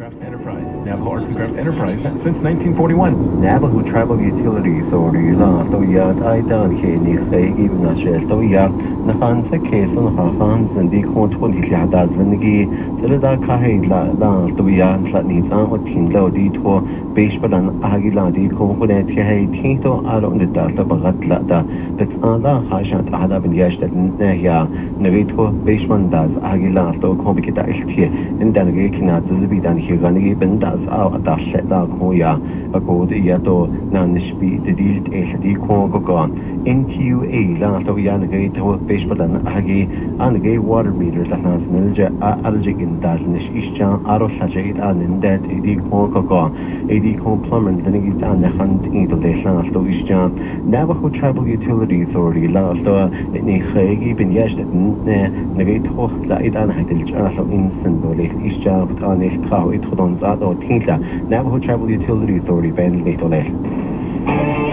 Navajo Arts and Crafts Enterprise since 1941. Navajo Tribal Utility Authority Toyat Aidan Kenny Khayib Nashel Toyat Nahan Sakes and Hahans and the Contwin Hadas Venigi, Zelda Kahe La Toyat Latnizan or Tinlo Dito, Bishbadan Agiladi, Component Yahay Tinto Alon the Data Bagatlada, that's Ada Hashat Adab and Yash that Naya, Navito, Bishman does Agilato, Compicata Estia, and Danagakina, the Zibidan Higani, Bendas out at that set out Hoya, a good Yato, Nanishbi, the deal HD Kongogon, N.T.U.A, last of Yanagate, Bishbadan Agi, and the gay water meters that has Nilja, Allergic in Dasnish Ishan, Arosajate, and in that AD Kongogon, AD Complement, the Nigit and the Hunt into the last of Ishan, Navajo Tribal Utility Authority, last of Nihagi, Ben Yash, that Nagate Host, Laidan Hadil, instant, or Ishan, but on this cow, it would on that or Tinka, Navajo Tribal Utility Authority, Ben Little.